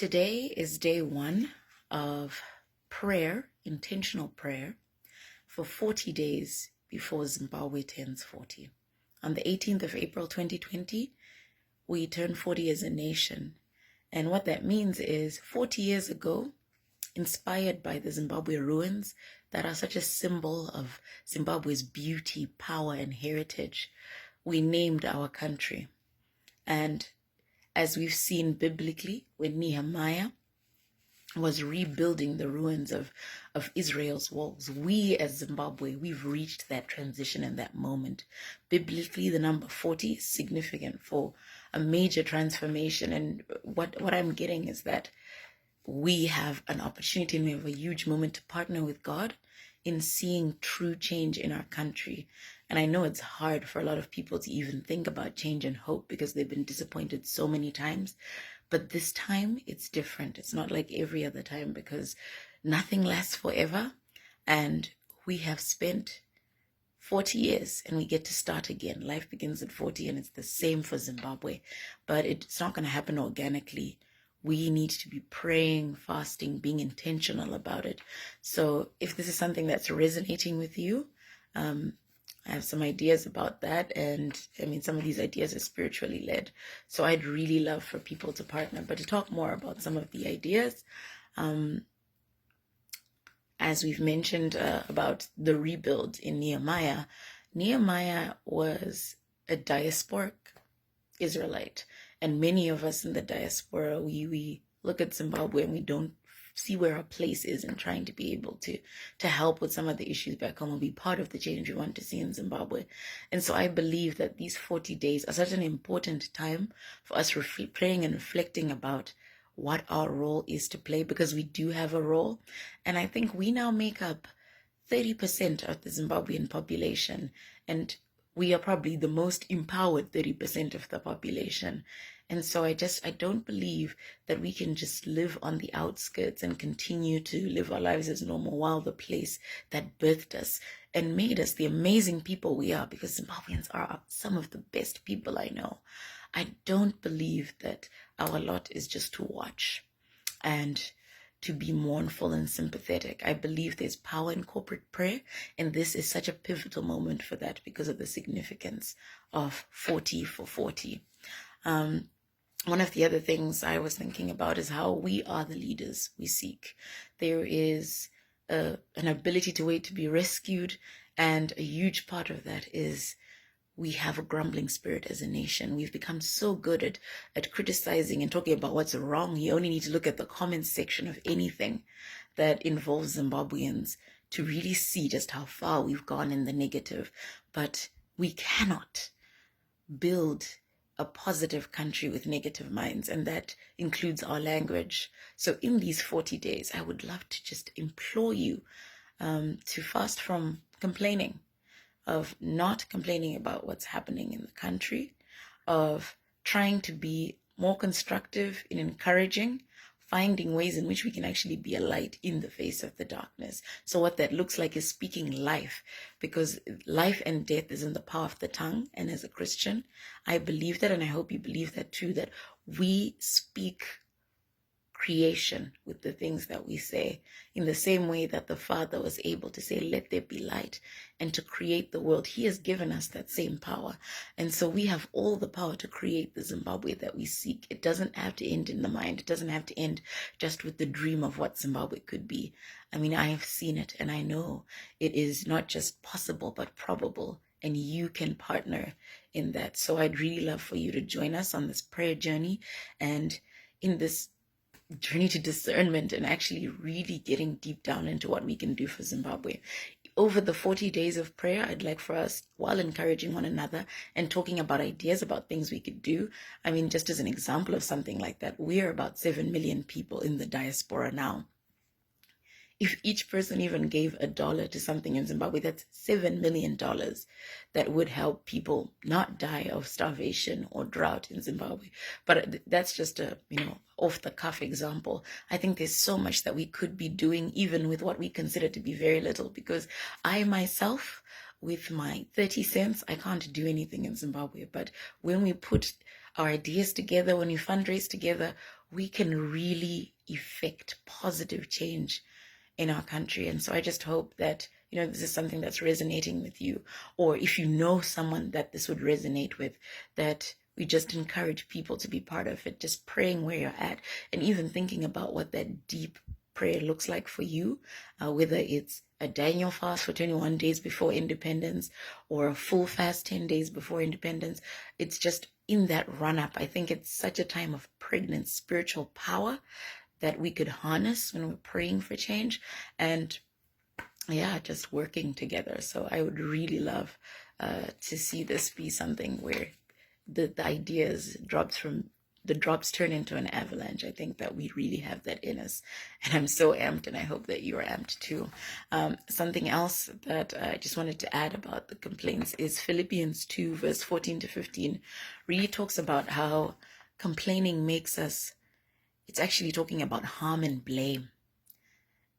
Today is day one of prayer, intentional prayer, for 40 days before Zimbabwe turns 40. On the 18th of April 2020, we turn 40 as a nation. And what that means is 40 years ago, inspired by the Zimbabwe ruins that are such a symbol of Zimbabwe's beauty, power, and heritage, we named our country. And as we've seen biblically, when Nehemiah was rebuilding the ruins of Israel's walls, we as Zimbabwe, we've reached that transition and that moment. Biblically, the number 40 is significant for a major transformation. And what I'm getting is that we have an opportunity and we have a huge moment to partner with God in seeing true change in our country. And I know it's hard for a lot of people to even think about change and hope because they've been disappointed so many times. But this time it's different. It's not like every other time because nothing lasts forever. And we have spent 40 years and we get to start again. Life begins at 40 and it's the same for Zimbabwe. But it's not going to happen organically. We need to be praying, fasting, being intentional about it. So if this is something that's resonating with you, I have some ideas about that. And I mean, some of these ideas are spiritually led. So I'd really love for people to partner. But to talk more about some of the ideas, as we've mentioned about the rebuild in Nehemiah, Nehemiah was a diasporic Israelite. And many of us in the diaspora, we look at Zimbabwe and we don't see where our place is in trying to be able to help with some of the issues back home and be part of the change we want to see in Zimbabwe. And so I believe that these 40 days are such an important time for us praying and reflecting about what our role is to play, because we do have a role. And I think we now make up 30% of the Zimbabwean population, and we are probably the most empowered 30% of the population. And so I don't believe that we can just live on the outskirts and continue to live our lives as normal while the place that birthed us and made us the amazing people we are, because Zimbabweans are some of the best people I know. I don't believe that our lot is just to watch and to be mournful and sympathetic. I believe there's power in corporate prayer, and this is such a pivotal moment for that because of the significance of 40 for 40. One of the other things I was thinking about is how we are the leaders we seek. There is an ability to wait to be rescued, and a huge part of that is we have a grumbling spirit as a nation. We've become so good at criticizing and talking about what's wrong. You only need to look at the comments section of anything that involves Zimbabweans to really see just how far we've gone in the negative. But we cannot build a positive country with negative minds, and that includes our language. So in these 40 days, I would love to just implore you to fast from complaining, of not complaining about what's happening in the country, of trying to be more constructive in encouraging, finding ways in which we can actually be a light in the face of the darkness. So what that looks like is speaking life, because life and death is in the power of the tongue. And as a Christian, I believe that, and I hope you believe that too, that we speak creation with the things that we say, in the same way that the Father was able to say, let there be light, and to create the world. He has given us that same power. And so we have all the power to create the Zimbabwe that we seek. It doesn't have to end in the mind. It doesn't have to end just with the dream of what Zimbabwe could be. I mean, I have seen it, and I know it is not just possible, but probable. And you can partner in that. So I'd really love for you to join us on this prayer journey, and in this journey to discernment, and actually really getting deep down into what we can do for Zimbabwe. Over the 40 days of prayer, I'd like for us, while encouraging one another and talking about ideas about things we could do, I mean, just as an example of something like that, we are about 7 million people in the diaspora now. If each person even gave $1 to something in Zimbabwe, that's $7 million that would help people not die of starvation or drought in Zimbabwe. But that's just a, off the cuff example. I think there's so much that we could be doing, even with what we consider to be very little, because I myself, with my 30 cents, I can't do anything in Zimbabwe. But when we put our ideas together, when we fundraise together, we can really effect positive change in our country. And so I just hope that, this is something that's resonating with you, or if you know someone that this would resonate with, that we just encourage people to be part of it, just praying where you're at, and even thinking about what that deep prayer looks like for you, whether it's a Daniel fast for 21 days before independence or a full fast 10 days before independence. It's just in that run up. I think it's such a time of pregnant spiritual power that we could harness when we're praying for change, and just working together. So I would really love to see this be something where the ideas the drops turn into an avalanche. I think that we really have that in us, and I'm so amped, and I hope that you are amped too. Something else that I just wanted to add about the complaints is Philippians 2 verse 14 to 15 really talks about how complaining makes us, it's actually talking about harm and blame,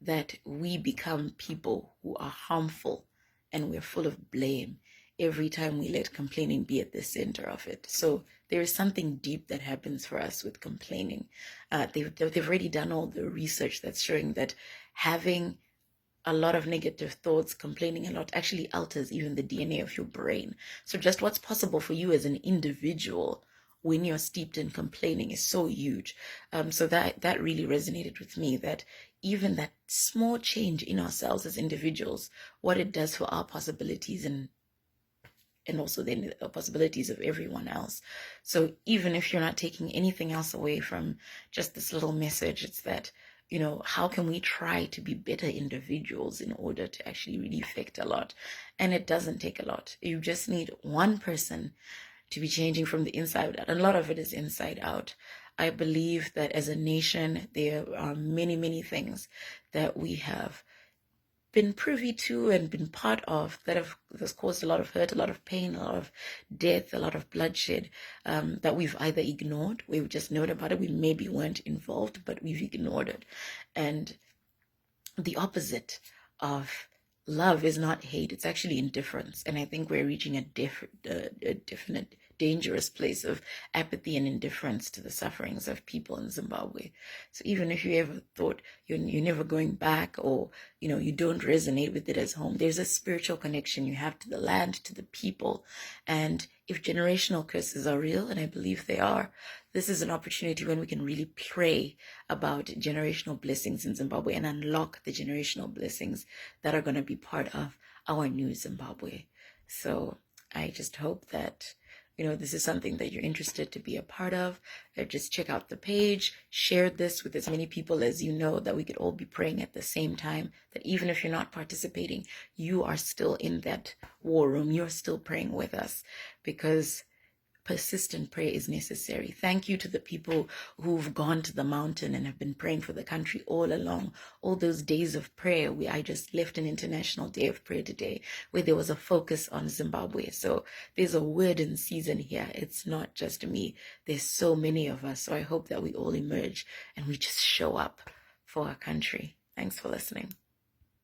that we become people who are harmful and we're full of blame every time we let complaining be at the center of it. So there is something deep that happens for us with complaining. They've already done all the research that's showing that having a lot of negative thoughts, complaining a lot, actually alters even the DNA of your brain. So just what's possible for you as an individual when you're steeped in complaining is so huge. So that really resonated with me, that even that small change in ourselves as individuals, what it does for our possibilities and also the possibilities of everyone else. So even if you're not taking anything else away from just this little message, it's that, how can we try to be better individuals in order to actually really affect a lot? And it doesn't take a lot. You just need one person to be changing from the inside out. And a lot of it is inside out. I believe that as a nation, there are many, many things that we have been privy to and been part of that has caused a lot of hurt, a lot of pain, a lot of death, a lot of bloodshed, that we've either ignored, we've just known about it, we maybe weren't involved, but we've ignored it. And the opposite of love is not hate, it's actually indifference. And I think we're reaching a definite dangerous place of apathy and indifference to the sufferings of people in Zimbabwe. So even if you ever thought you're never going back, or you don't resonate with it as home, there's a spiritual connection you have to the land, to the people. And if generational curses are real, and I believe they are, this is an opportunity when we can really pray about generational blessings in Zimbabwe and unlock the generational blessings that are going to be part of our new Zimbabwe. So I just hope that this is something that you're interested to be a part of. Just check out the page, share this with as many people as you know, that we could all be praying at the same time, that even if you're not participating, you are still in that war room. You're still praying with us, because persistent prayer is necessary. Thank you to the people who've gone to the mountain and have been praying for the country all along. All those days of prayer. I just left an international day of prayer today where there was a focus on Zimbabwe. So there's a word in season here. It's not just me. There's so many of us. So I hope that we all emerge and we just show up for our country. Thanks for listening.